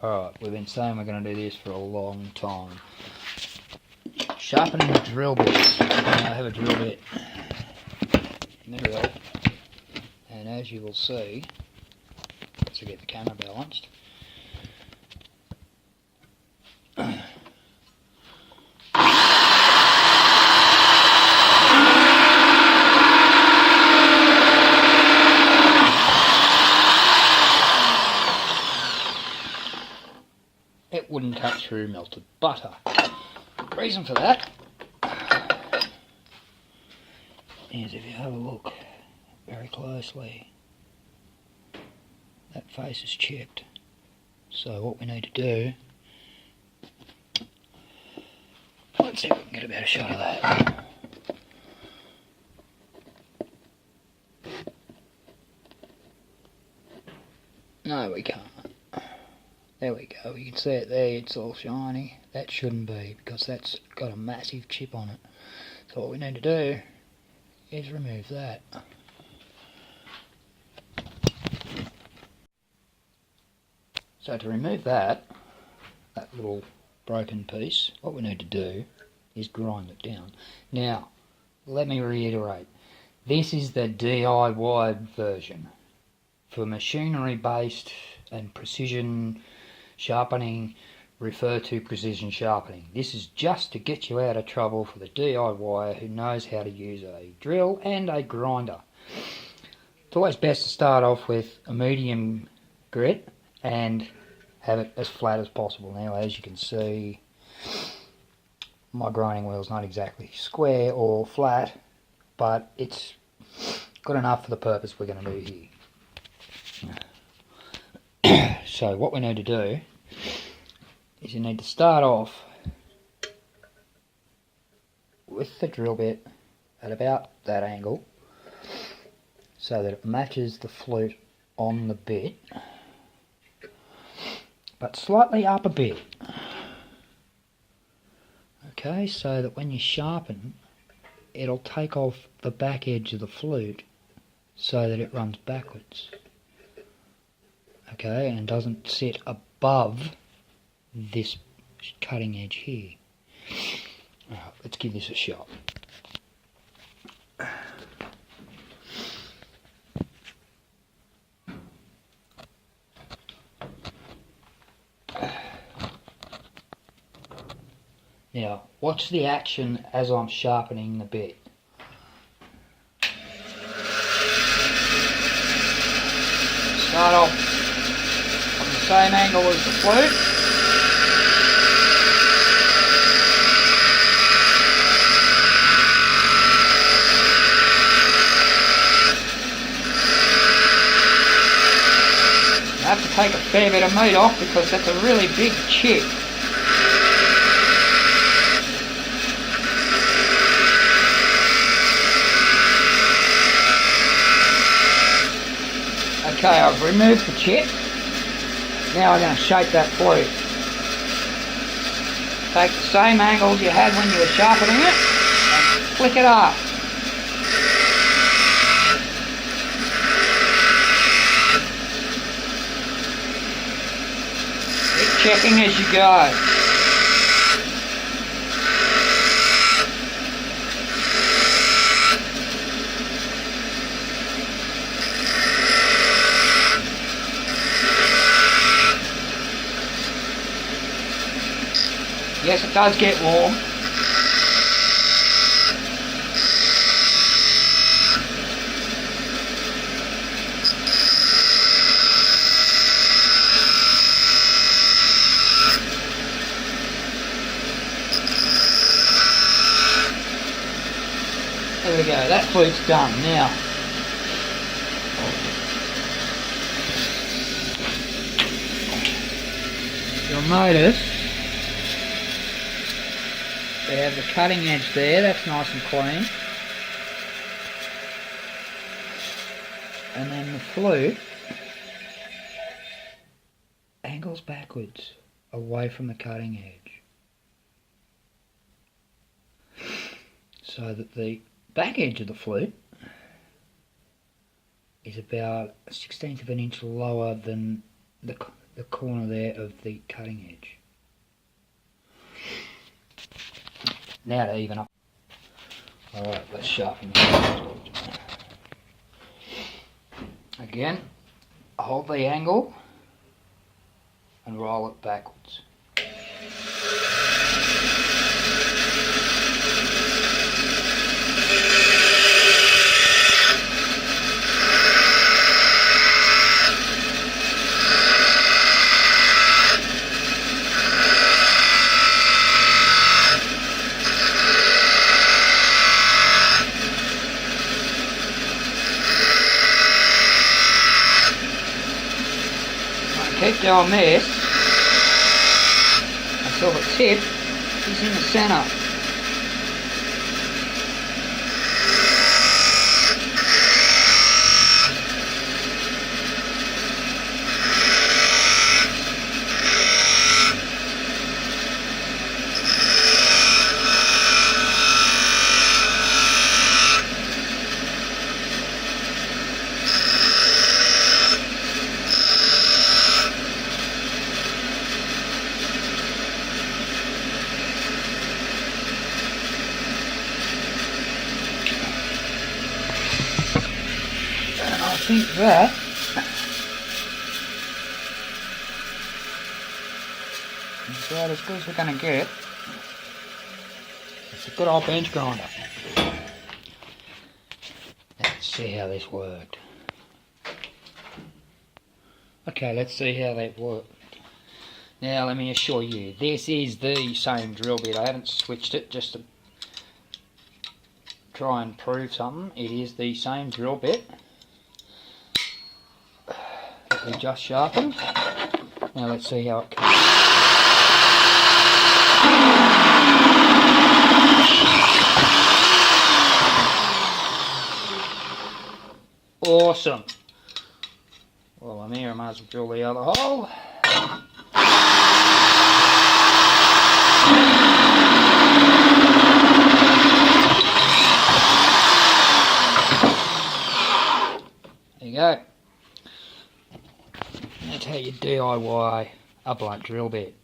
Alright, we've been saying we're going to do this for a long time. Sharpening the drill bits. I have a drill bit in the drill, and as you will see, to get the camera balanced, it wouldn't cut through melted butter. Reason for that is if you have a look very closely, that face is chipped. So what we need to do, let's see if we can get a better shot of that. No, we can't. There we go, you can see it there, it's all shiny. That shouldn't be, because that's got a massive chip on it. So what we need to do is remove that. So to remove that little broken piece, what we need to do is grind it down. Now, let me reiterate, this is the DIY version. For machinery based and precision sharpening, refer to precision sharpening. This is just to get you out of trouble for the DIYer who knows how to use a drill and a grinder. It's always best to start off with a medium grit and have it as flat as possible. Now, as you can see, my grinding wheel's not exactly square or flat, but it's good enough for the purpose we're going to do here. So what we need to do is you need to start off with the drill bit at about that angle so that it matches the flute on the bit, but slightly up a bit. Okay, so that when you sharpen, it'll take off the back edge of the flute so that it runs backwards. Okay, and doesn't sit above this cutting edge here. Right, let's give this a shot. Now, watch the action as I'm sharpening the bit. Start off on the same angle as the flute. I have to take a fair bit of meat off because that's a really big chip. Okay, I've removed the chip. Now I'm going to shape that flute. Take the same angles you had when you were sharpening it and flick it up. Keep checking as you go. Yes, it does get warm. There we go, that flute's done. Now, you'll notice we have the cutting edge there, that's nice and clean. And then the flute angles backwards, away from the cutting edge. So that the back edge of the flute is about 1/16 of an inch lower than the the corner there of the cutting edge. Now to even up. Alright, let's sharpen this. Again, hold the angle and roll it backwards. Keep doing this until the tip is in the centre. I think that is about as good as we're going to get. It's a good old bench grinder. Let's see how this worked. Okay, let's see how that worked. Now let me assure you, this is the same drill bit. I haven't switched it just to try and prove something. It is the same drill bit that we just sharpened. Now let's see how it comes. Awesome. Well, I'm here, I might as well drill the other hole. There you go. That's how you DIY a blunt drill bit.